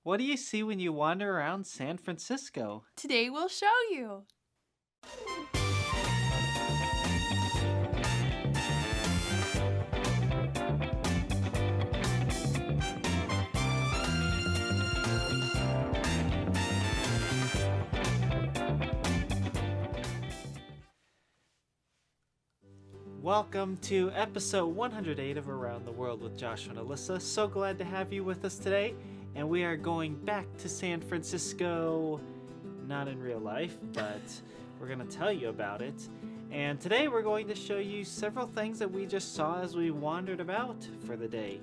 What do you see when you wander around San Francisco? Today we'll show you. Welcome to episode 108 of Around the World with Joshua and Alyssa. So glad to have you with us today. And we are going back to San Francisco, not in real life, but we're going to tell you about it. And today we're going to show you several things that we just saw as we wandered about for the day.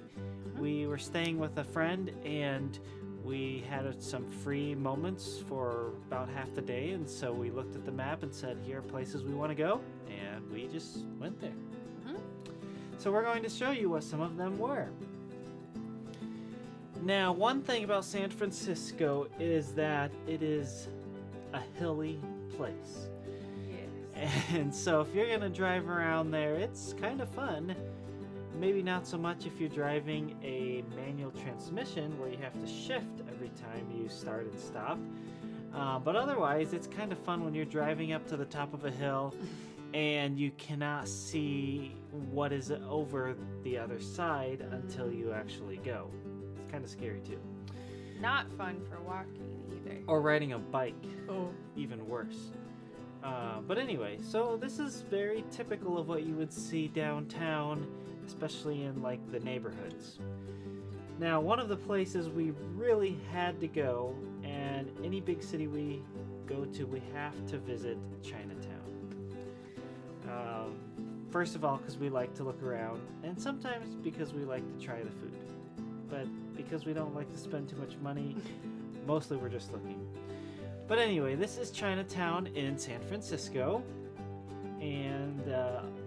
We were staying with a friend and we had some free moments for about half the day, and so we looked at the map and said, here are places we want to go, and we just went there. So we're going to show you what some of them were. Now, one thing about San Francisco is that it is a hilly place. Yes. And so if you're going to drive around there, it's kind of fun. Maybe not so much if you're driving a manual transmission where you have to shift every time you start and stop. But otherwise, it's kind of fun when you're driving up to the top of a hill and you cannot see what is over the other side until you actually go. It's kind of scary too. Not fun for walking either. Or riding a bike. Oh. Even worse. But anyway, so this is very typical of what you would see downtown, especially in like the neighborhoods. Now, one of the places we really had to go, and any big city we go to, we have to visit Chinatown. First of all, because we like to look around, and sometimes because we like to try the food. But because we don't like to spend too much money, mostly we're just looking. But anyway, this is Chinatown in San Francisco, and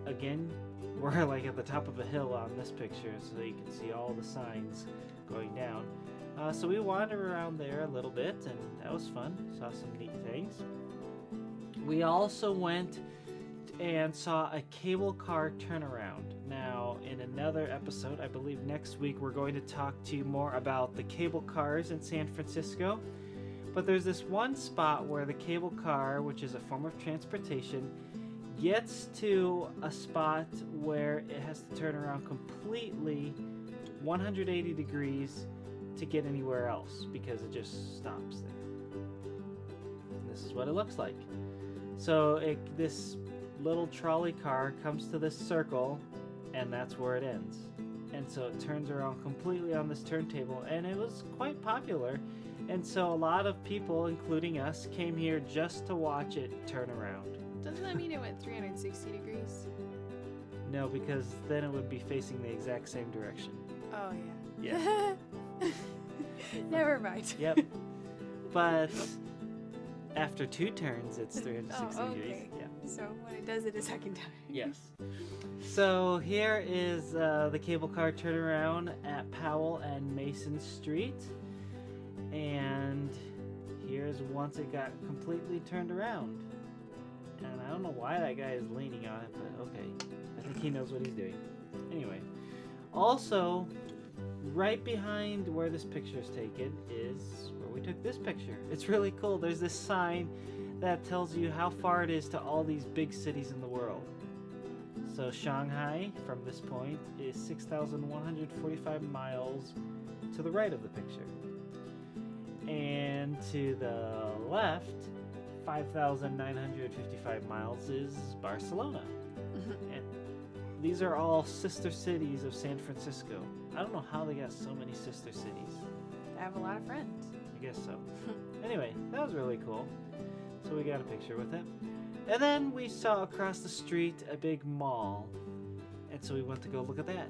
again, we're like at the top of a hill on this picture, so you can see all the signs going down. So we wandered around there a little bit, and that was fun. Saw some neat things. We also went and saw a cable car turnaround. Now, in another episode, I believe next week, we're going to talk to you more about the cable cars in San Francisco. But there's this one spot where the cable car, which is a form of transportation, gets to a spot where it has to turn around completely 180 degrees to get anywhere else because it just stops there. And this is what it looks like. So this little trolley car comes to this circle, and that's where it ends. And so it turns around completely on this turntable, and it was quite popular. And so a lot of people, including us, came here just to watch it turn around. Doesn't that mean it went 360 degrees? No, because then it would be facing the exact same direction. Oh, yeah. Yeah. Never mind. Yep. But after two turns, it's 360 Oh, okay. degrees. Yeah. So when it does it a second time. Yes. So here is the cable car turnaround at Powell and Mason Street. And here's once it got completely turned around. And I don't know why that guy is leaning on it, but okay. I think he knows what he's doing. Anyway, also, right behind where this picture is taken is where we took this picture. It's really cool. There's this sign that tells you how far it is to all these big cities in the world. So Shanghai, from this point, is 6,145 miles to the right of the picture. And to the left, 5,955 miles is Barcelona. And these are all sister cities of San Francisco. I don't know how they got so many sister cities. I have a lot of friends. I guess so. Anyway, that was really cool. So we got a picture with it. And then we saw across the street a big mall. And so we went to go look at that.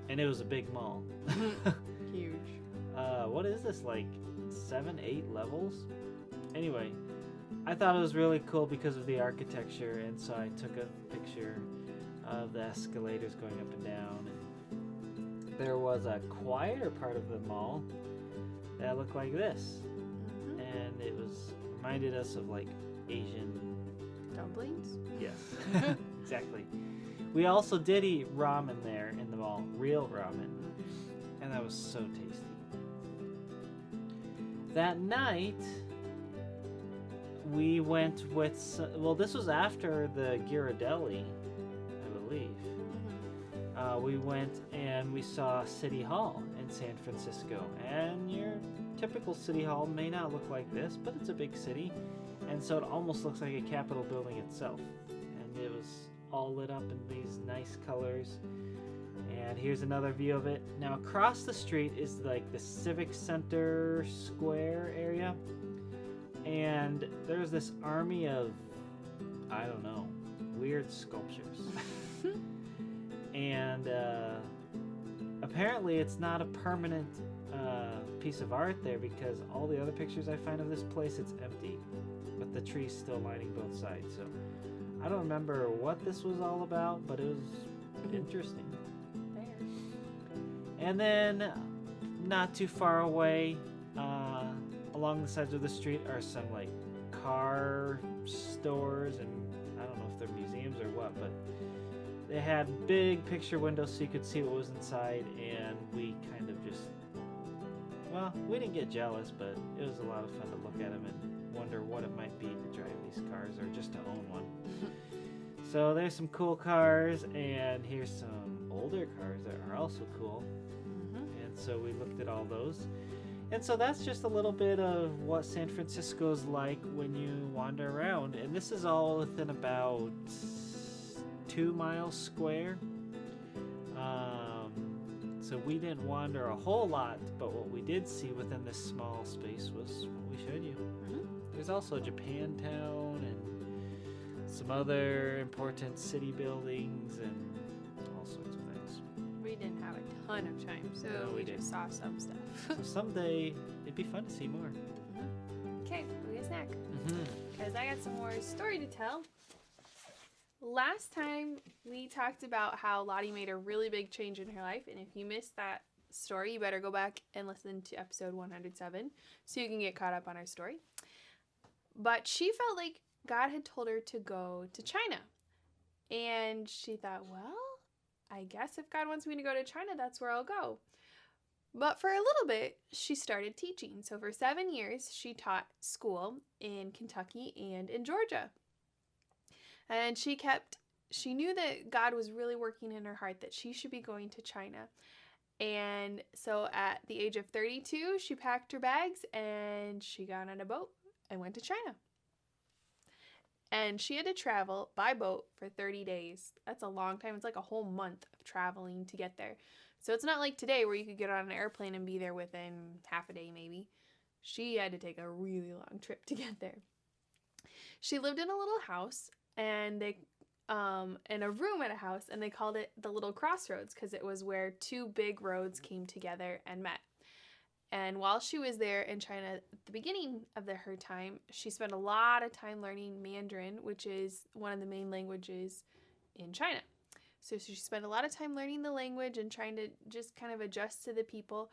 And it was a big mall. Huge. What is this, like 7, 8 levels? Anyway, I thought it was really cool because of the architecture, and so I took a picture of the escalators going up and down. And there was a quieter part of the mall that looked like this, and it reminded us of like Asian Dumplings? Yes, exactly. We also did eat ramen there in the mall, real ramen, and that was so tasty. that night, we went with, well, this was after the Ghirardelli, I believe. We went and we saw City Hall in San Francisco. And your typical City Hall may not look like this, but it's a big city. And so it almost looks like a Capitol building itself. And it was all lit up in these nice colors. And here's another view of it. Now across the street is like the Civic Center Square area. And there's this army of, I don't know, weird sculptures. And apparently it's not a permanent piece of art there, because all the other pictures I find of this place, it's empty. But the tree's still lining both sides. So I don't remember what this was all about, but it was interesting. And then, not too far away, along the sides of the street are some like car stores, and I don't know if they're museums or what, but they had big picture windows so you could see what was inside, and we kind of just, well, we didn't get jealous, but it was a lot of fun to look at them and wonder what it might be to drive these cars or just to own one. So there's some cool cars, and here's some older cars that are also cool. And so we looked at all those. And so that's just a little bit of what San Francisco's like when you wander around. And this is all within about 2 miles square. So we didn't wander a whole lot, but what we did see within this small space was what we showed you. There's also Japantown and some other important city buildings and all sorts of things. We didn't have a ton of time, so No, we we just saw some stuff. So someday it'd be fun to see more. Okay, we get a snack. Because I got some more story to tell. Last time we talked about how Lottie made a really big change in her life, and if you missed that story, you better go back and listen to episode 107 so you can get caught up on our story. But she felt like God had told her to go to China. And she thought, well, I guess if God wants me to go to China, that's where I'll go. But for a little bit, she started teaching. So for 7 years, she taught school in Kentucky and in Georgia. And she knew that God was really working in her heart that she should be going to China. And so at the age of 32, she packed her bags and she got on a boat and went to China. And she had to travel by boat for 30 days. That's a long time. It's like a whole month of traveling to get there. So it's not like today where you could get on an airplane and be there within half a day maybe. She had to take a really long trip to get there. She lived in a little house, and they in a room at a house, and they called it the Little Crossroads because it was where two big roads came together and met. And while she was there in China at the beginning of her time, she spent a lot of time learning Mandarin, which is one of the main languages in China. So she spent a lot of time learning the language and trying to just kind of adjust to the people.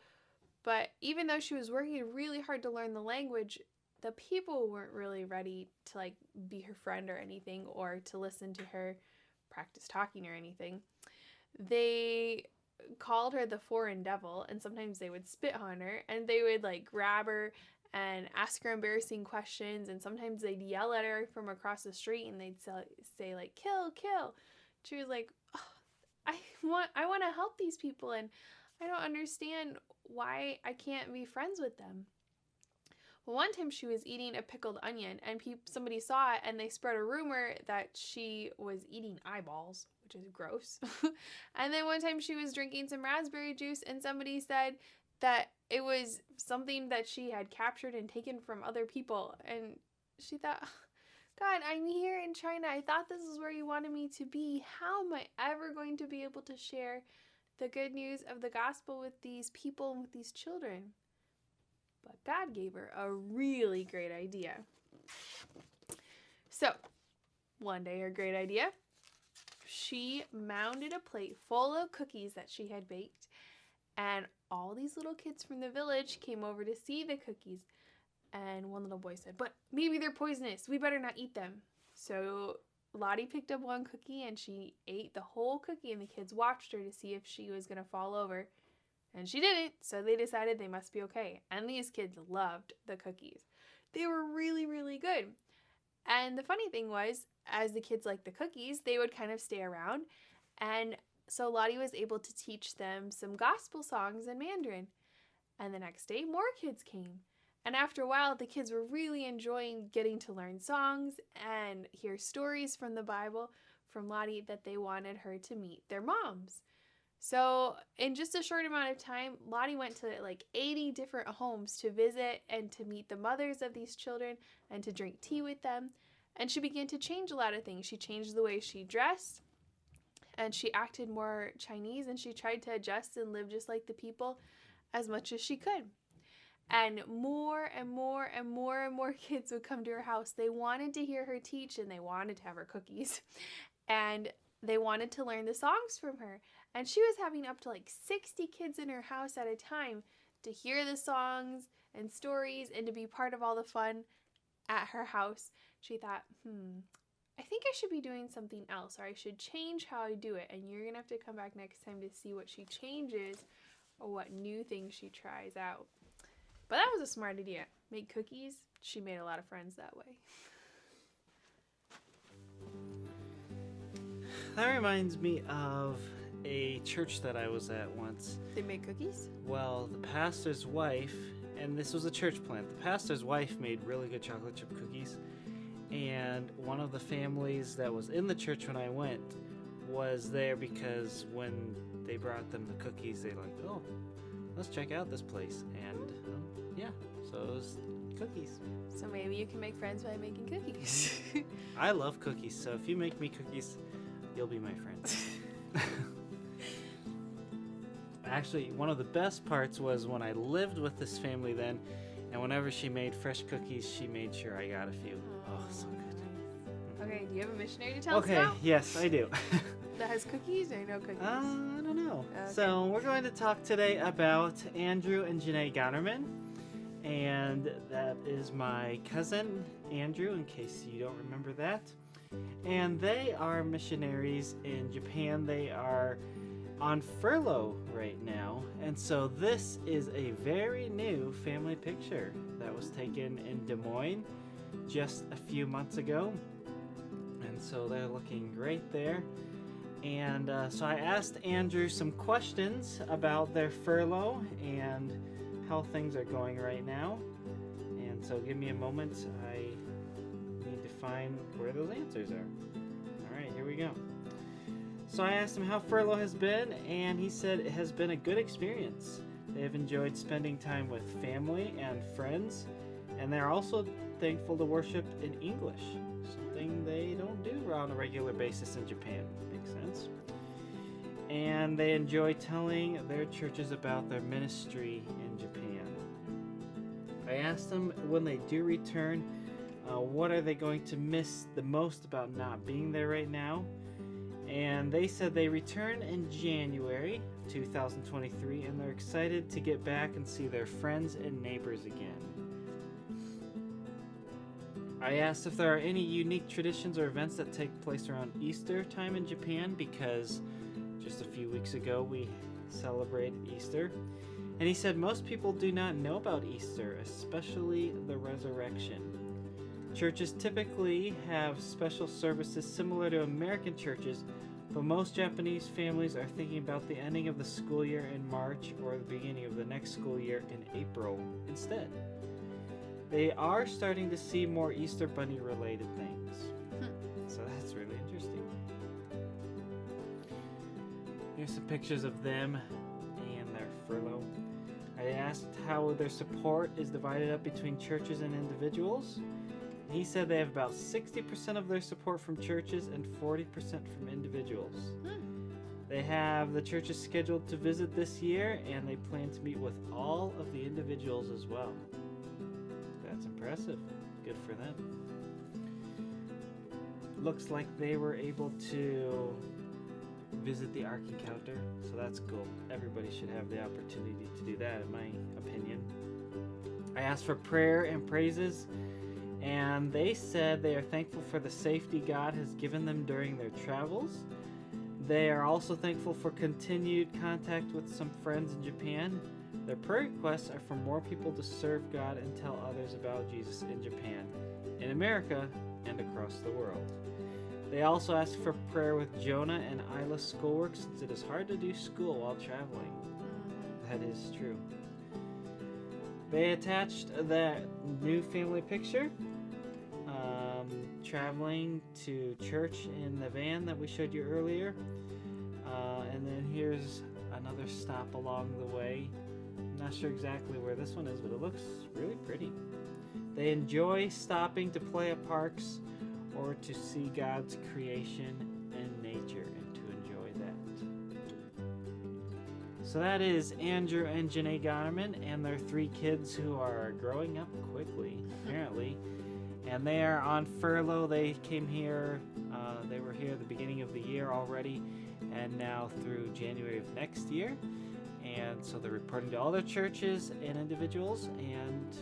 But even though she was working really hard to learn the language, the people weren't really ready to like be her friend or anything, or to listen to her practice talking or anything. They called her the foreign devil, and sometimes they would spit on her, and they would like grab her and ask her embarrassing questions, and sometimes they'd yell at her from across the street, and they'd say like, kill, kill. She was like, oh, I want to help these people, and I don't understand why I can't be friends with them. Well, one time she was eating a pickled onion, and somebody saw it, and they spread a rumor that she was eating eyeballs, which is gross. And then one time she was drinking some raspberry juice, and somebody said that it was something that she had captured and taken from other people. And she thought, God, I'm here in China. I thought this is where you wanted me to be. How am I ever going to be able to share the good news of the gospel with these people and with these children? But God gave her a really great idea. So, one day her great idea, she mounted a plate full of cookies that she had baked, and all these little kids from the village came over to see the cookies. And one little boy said, but maybe they're poisonous. We better not eat them. So Lottie picked up one cookie and she ate the whole cookie, and the kids watched her to see if she was going to fall over. And she didn't, so they decided they must be okay. And these kids loved the cookies. They were really, really good. And the funny thing was, as the kids liked the cookies, they would kind of stay around. And so Lottie was able to teach them some gospel songs in Mandarin. And the next day, more kids came. And after a while, the kids were really enjoying getting to learn songs and hear stories from the Bible from Lottie that they wanted her to meet their moms. So in just a short amount of time, Lottie went to like 80 different homes to visit and to meet the mothers of these children and to drink tea with them. And she began to change a lot of things. She changed the way she dressed and she acted more Chinese, and she tried to adjust and live just like the people as much as she could. And more and more and more and more kids would come to her house. They wanted to hear her teach, and they wanted to have her cookies. And they wanted to learn the songs from her. And she was having up to like 60 kids in her house at a time to hear the songs and stories and to be part of all the fun at her house. She thought, I think I should be doing something else, or I should change how I do it. And you're going to have to come back next time to see what she changes or what new things she tries out. But that was a smart idea. Make cookies. She made a lot of friends that way. That reminds me of a church that I was at once. They made cookies? Well, the pastor's wife, and this was a church plant, the pastor's wife made really good chocolate chip cookies. And one of the families that was in the church when I went was there because when they brought them the cookies, they like, oh, let's check out this place. And yeah, so it was cookies. So maybe you can make friends by making cookies. I love cookies, so if you make me cookies, you'll be my friend. Actually, one of the best parts was when I lived with this family then, and whenever she made fresh cookies, she made sure I got a few. Oh, so good. Okay, do you have a missionary to tell us Okay, about? yes, I do. That has cookies or no cookies? I don't know. Okay. So we're going to talk today about Andrew and Janae Gonnerman. And that is my cousin, Andrew, in case you don't remember that. And they are missionaries in Japan. They are on furlough right now. And so this is a very new family picture that was taken in Des Moines just a few months ago. And so they're looking great there. And so I asked Andrew some questions about their furlough and how things are going right now. And so give me a moment. I need to find where those answers are. All right, here we go. So I asked him how furlough has been, and he said it has been a good experience. They have enjoyed spending time with family and friends, and they're also thankful to worship in English, something they don't do on a regular basis in Japan. Makes sense. And they enjoy telling their churches about their ministry in Japan. I asked them when they do return, what are they going to miss the most about not being there right now? And they said they return in January 2023, and they're excited to get back and see their friends and neighbors again. I asked if there are any unique traditions or events that take place around Easter time in Japan, because just a few weeks ago we celebrated Easter. And he said most people do not know about Easter, especially the resurrection. Churches typically have special services similar to American churches, but most Japanese families are thinking about the ending of the school year in March or the beginning of the next school year in April instead. They are starting to see more Easter Bunny related things. So that's really interesting. Here's some pictures of them and their furlough. I asked how their support is divided up between churches and individuals. He said they have about 60% of their support from churches and 40% from individuals. They have the churches scheduled to visit this year, and they plan to meet with all of the individuals as well. That's impressive. Good for them. Looks like they were able to visit the Ark Encounter, so that's cool. Everybody should have the opportunity to do that, in my opinion. I asked for prayer and praises, and they said they are thankful for the safety God has given them during their travels. They are also thankful for continued contact with some friends in Japan. Their prayer requests are for more people to serve God and tell others about Jesus in Japan, in America, and across the world. They also ask for prayer with Jonah and Isla's schoolwork since it is hard to do school while traveling. That is true. They attached that new family picture, traveling to church in the van that we showed you earlier. And then here's another stop along the way. I'm not sure exactly where this one is, but it looks really pretty. They enjoy stopping to play at parks or to see God's creation and nature and to enjoy that. So that is Andrew and Janae Gonerman and their 3 kids who are growing up quickly, apparently. And they are on furlough. They came here, they were here at the beginning of the year already, and now through January of next year. And so they're reporting to all their churches and individuals and,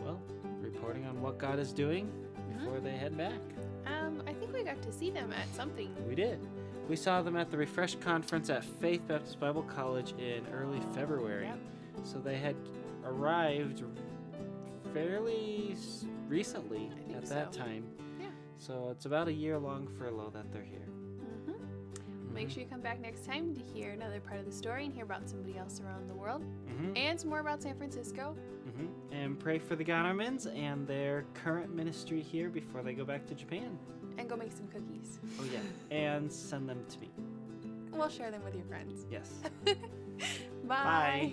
well, reporting on what God is doing before they head back. I think we got to see them at something. We did. We saw them at the Refresh Conference at Faith Baptist Bible College in early February. Yep. So they had arrived fairly recently at that time. Yeah. So it's about a year-long furlough that they're here. Make sure you come back next time to hear another part of the story and hear about somebody else around the world Mm-hmm. and some more about San Francisco. Mm-hmm. And pray for the Gonermans and their current ministry here before they go back to Japan. And go make some cookies. Oh, yeah. And send them to me. We'll share them with your friends. Yes. Bye. Bye.